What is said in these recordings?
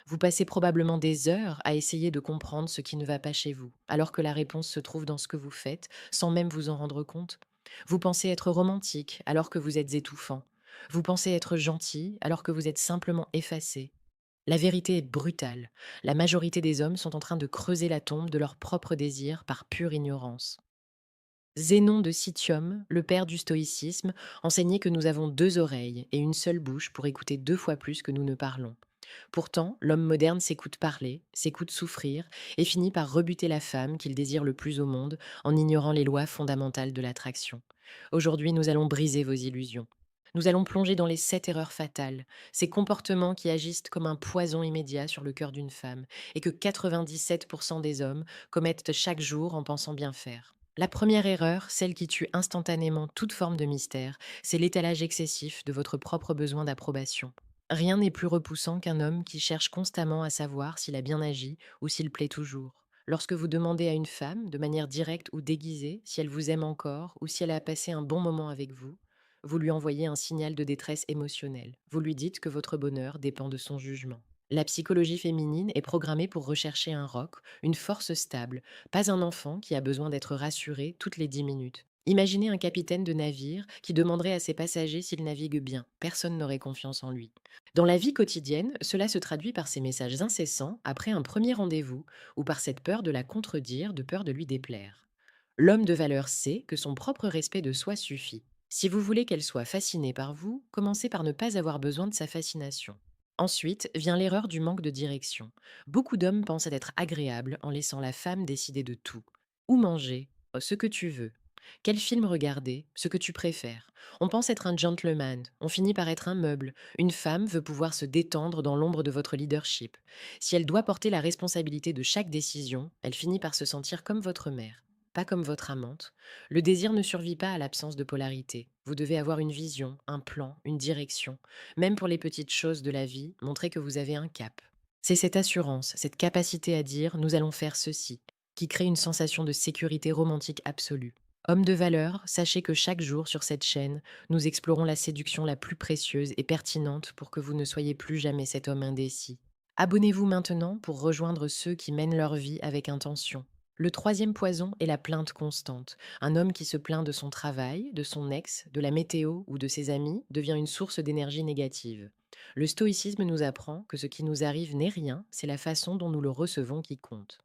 Vous passez probablement des heures à essayer de comprendre ce qui ne va pas chez vous, alors que la réponse se trouve dans ce que vous faites, sans même vous en rendre compte. Vous pensez être romantique, alors que vous êtes étouffant. Vous pensez être gentil, alors que vous êtes simplement effacé. La vérité est brutale. La majorité des hommes sont en train de creuser la tombe de leurs propres désirs par pure ignorance. Zénon de Citium, le père du stoïcisme, enseignait que nous avons deux oreilles et une seule bouche pour écouter deux fois plus que nous ne parlons. Pourtant, l'homme moderne s'écoute parler, s'écoute souffrir et finit par rebuter la femme qu'il désire le plus au monde en ignorant les lois fondamentales de l'attraction. Aujourd'hui, nous allons briser vos illusions. Nous allons plonger dans les 7 erreurs fatales, ces comportements qui agissent comme un poison immédiat sur le cœur d'une femme et que 97% des hommes commettent chaque jour en pensant bien faire. La première erreur, celle qui tue instantanément toute forme de mystère, c'est l'étalage excessif de votre propre besoin d'approbation. Rien n'est plus repoussant qu'un homme qui cherche constamment à savoir s'il a bien agi ou s'il plaît toujours. Lorsque vous demandez à une femme, de manière directe ou déguisée, si elle vous aime encore ou si elle a passé un bon moment avec vous, vous lui envoyez un signal de détresse émotionnelle. Vous lui dites que votre bonheur dépend de son jugement. La psychologie féminine est programmée pour rechercher un roc, une force stable, pas un enfant qui a besoin d'être rassuré toutes les 10 minutes. Imaginez un capitaine de navire qui demanderait à ses passagers s'ils naviguent bien. Personne n'aurait confiance en lui. Dans la vie quotidienne, cela se traduit par ces messages incessants après un premier rendez-vous ou par cette peur de la contredire, de peur de lui déplaire. L'homme de valeur sait que son propre respect de soi suffit. Si vous voulez qu'elle soit fascinée par vous, commencez par ne pas avoir besoin de sa fascination. Ensuite vient l'erreur du manque de direction. Beaucoup d'hommes pensent être agréables en laissant la femme décider de tout. Où manger, ce que tu veux. Quel film regarder, ce que tu préfères. On pense être un gentleman, on finit par être un meuble. Une femme veut pouvoir se détendre dans l'ombre de votre leadership. Si elle doit porter la responsabilité de chaque décision, elle finit par se sentir comme votre mère, pas comme votre amante. Le désir ne survit pas à l'absence de polarité. Vous devez avoir une vision, un plan, une direction. Même pour les petites choses de la vie, montrez que vous avez un cap. C'est cette assurance, cette capacité à dire nous allons faire ceci, qui crée une sensation de sécurité romantique absolue. Homme de valeur, sachez que chaque jour sur cette chaîne, nous explorons la séduction la plus précieuse et pertinente pour que vous ne soyez plus jamais cet homme indécis. Abonnez-vous maintenant pour rejoindre ceux qui mènent leur vie avec intention. Le troisième poison est la plainte constante. Un homme qui se plaint de son travail, de son ex, de la météo ou de ses amis devient une source d'énergie négative. Le stoïcisme nous apprend que ce qui nous arrive n'est rien, c'est la façon dont nous le recevons qui compte.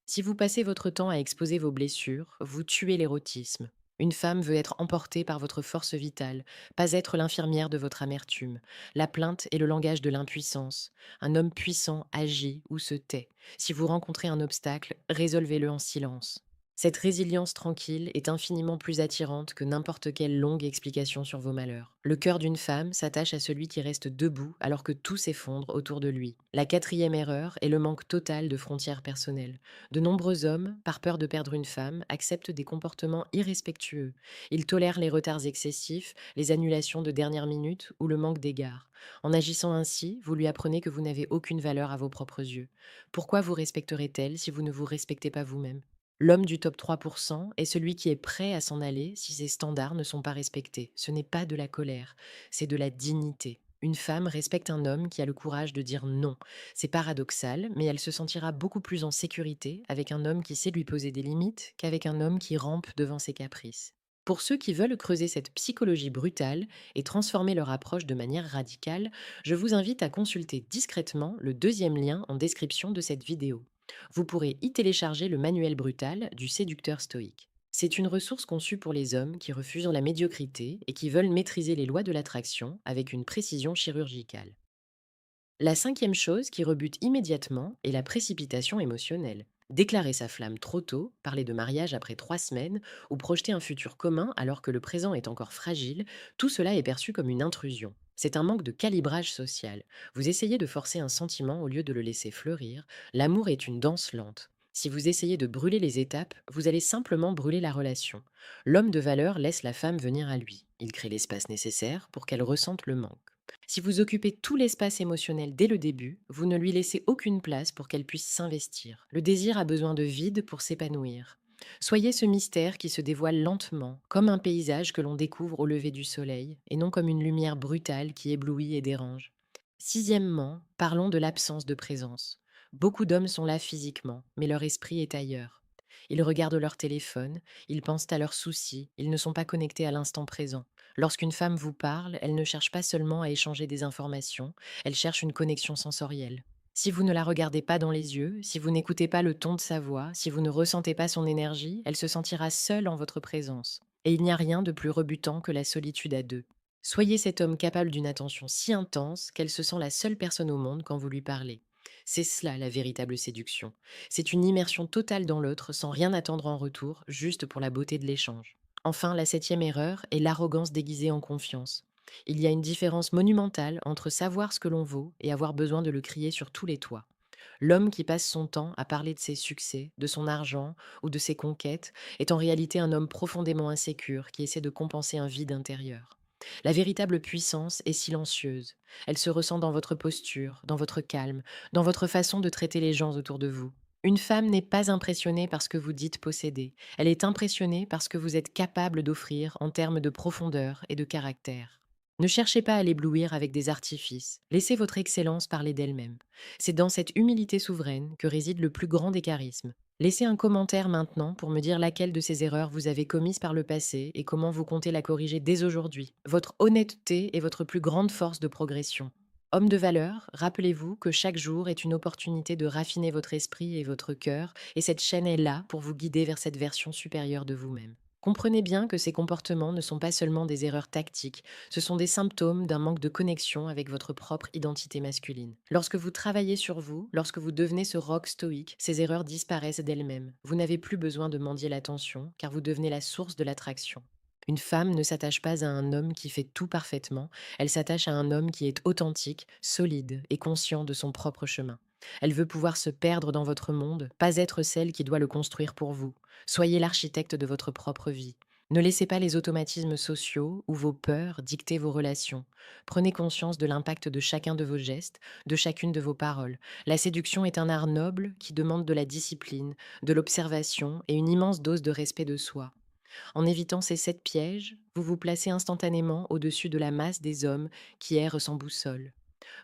Si vous passez votre temps à exposer vos blessures, vous tuez l'érotisme. Une femme veut être emportée par votre force vitale, pas être l'infirmière de votre amertume. La plainte est le langage de l'impuissance. Un homme puissant agit ou se tait. Si vous rencontrez un obstacle, résolvez-le en silence. Cette résilience tranquille est infiniment plus attirante que n'importe quelle longue explication sur vos malheurs. Le cœur d'une femme s'attache à celui qui reste debout alors que tout s'effondre autour de lui. La quatrième erreur est le manque total de frontières personnelles. De nombreux hommes, par peur de perdre une femme, acceptent des comportements irrespectueux. Ils tolèrent les retards excessifs, les annulations de dernière minute ou le manque d'égard. En agissant ainsi, vous lui apprenez que vous n'avez aucune valeur à vos propres yeux. Pourquoi vous respecterait-elle si vous ne vous respectez pas vous-même? L'homme du top 3% est celui qui est prêt à s'en aller si ses standards ne sont pas respectés. Ce n'est pas de la colère, c'est de la dignité. Une femme respecte un homme qui a le courage de dire non. C'est paradoxal, mais elle se sentira beaucoup plus en sécurité avec un homme qui sait lui poser des limites qu'avec un homme qui rampe devant ses caprices. Pour ceux qui veulent creuser cette psychologie brutale et transformer leur approche de manière radicale, je vous invite à consulter discrètement le deuxième lien en description de cette vidéo. Vous pourrez y télécharger le manuel brutal du séducteur stoïque. C'est une ressource conçue pour les hommes qui refusent la médiocrité et qui veulent maîtriser les lois de l'attraction avec une précision chirurgicale. La cinquième chose qui rebute immédiatement est la précipitation émotionnelle. Déclarer sa flamme trop tôt, parler de mariage après 3 semaines ou projeter un futur commun alors que le présent est encore fragile, tout cela est perçu comme une intrusion. C'est un manque de calibrage social. Vous essayez de forcer un sentiment au lieu de le laisser fleurir. L'amour est une danse lente. Si vous essayez de brûler les étapes, vous allez simplement brûler la relation. L'homme de valeur laisse la femme venir à lui. Il crée l'espace nécessaire pour qu'elle ressente le manque. Si vous occupez tout l'espace émotionnel dès le début, vous ne lui laissez aucune place pour qu'elle puisse s'investir. Le désir a besoin de vide pour s'épanouir. Soyez ce mystère qui se dévoile lentement, comme un paysage que l'on découvre au lever du soleil, et non comme une lumière brutale qui éblouit et dérange. Sixièmement, parlons de l'absence de présence. Beaucoup d'hommes sont là physiquement, mais leur esprit est ailleurs. Ils regardent leur téléphone, ils pensent à leurs soucis, ils ne sont pas connectés à l'instant présent. Lorsqu'une femme vous parle, elle ne cherche pas seulement à échanger des informations, elle cherche une connexion sensorielle. Si vous ne la regardez pas dans les yeux, si vous n'écoutez pas le ton de sa voix, si vous ne ressentez pas son énergie, elle se sentira seule en votre présence. Et il n'y a rien de plus rebutant que la solitude à deux. Soyez cet homme capable d'une attention si intense qu'elle se sent la seule personne au monde quand vous lui parlez. C'est cela la véritable séduction. C'est une immersion totale dans l'autre sans rien attendre en retour, juste pour la beauté de l'échange. Enfin, la septième erreur est l'arrogance déguisée en confiance. Il y a une différence monumentale entre savoir ce que l'on vaut et avoir besoin de le crier sur tous les toits. L'homme qui passe son temps à parler de ses succès, de son argent ou de ses conquêtes est en réalité un homme profondément insécure qui essaie de compenser un vide intérieur. La véritable puissance est silencieuse. Elle se ressent dans votre posture, dans votre calme, dans votre façon de traiter les gens autour de vous. Une femme n'est pas impressionnée par ce que vous dites posséder. Elle est impressionnée par ce que vous êtes capable d'offrir en termes de profondeur et de caractère. Ne cherchez pas à l'éblouir avec des artifices. Laissez votre excellence parler d'elle-même. C'est dans cette humilité souveraine que réside le plus grand des charismes. Laissez un commentaire maintenant pour me dire laquelle de ces erreurs vous avez commises par le passé et comment vous comptez la corriger dès aujourd'hui. Votre honnêteté est votre plus grande force de progression. Homme de valeur, rappelez-vous que chaque jour est une opportunité de raffiner votre esprit et votre cœur, et cette chaîne est là pour vous guider vers cette version supérieure de vous-même. Comprenez bien que ces comportements ne sont pas seulement des erreurs tactiques, ce sont des symptômes d'un manque de connexion avec votre propre identité masculine. Lorsque vous travaillez sur vous, lorsque vous devenez ce roc stoïque, ces erreurs disparaissent d'elles-mêmes. Vous n'avez plus besoin de mendier l'attention, car vous devenez la source de l'attraction. Une femme ne s'attache pas à un homme qui fait tout parfaitement, elle s'attache à un homme qui est authentique, solide et conscient de son propre chemin. Elle veut pouvoir se perdre dans votre monde, pas être celle qui doit le construire pour vous. Soyez l'architecte de votre propre vie. Ne laissez pas les automatismes sociaux ou vos peurs dicter vos relations. Prenez conscience de l'impact de chacun de vos gestes, de chacune de vos paroles. La séduction est un art noble qui demande de la discipline, de l'observation et une immense dose de respect de soi. En évitant ces 7 pièges, vous vous placez instantanément au-dessus de la masse des hommes qui errent sans boussole.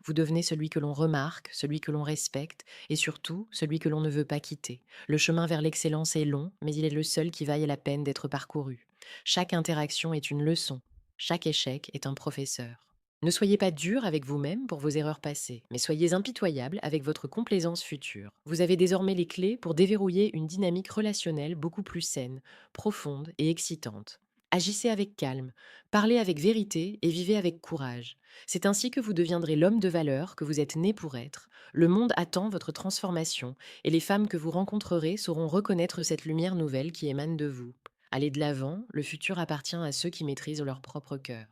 Vous devenez celui que l'on remarque, celui que l'on respecte et surtout celui que l'on ne veut pas quitter. Le chemin vers l'excellence est long, mais il est le seul qui vaille la peine d'être parcouru. Chaque interaction est une leçon, chaque échec est un professeur. Ne soyez pas dur avec vous-même pour vos erreurs passées, mais soyez impitoyable avec votre complaisance future. Vous avez désormais les clés pour déverrouiller une dynamique relationnelle beaucoup plus saine, profonde et excitante. Agissez avec calme, parlez avec vérité et vivez avec courage. C'est ainsi que vous deviendrez l'homme de valeur que vous êtes né pour être. Le monde attend votre transformation et les femmes que vous rencontrerez sauront reconnaître cette lumière nouvelle qui émane de vous. Allez de l'avant, le futur appartient à ceux qui maîtrisent leur propre cœur.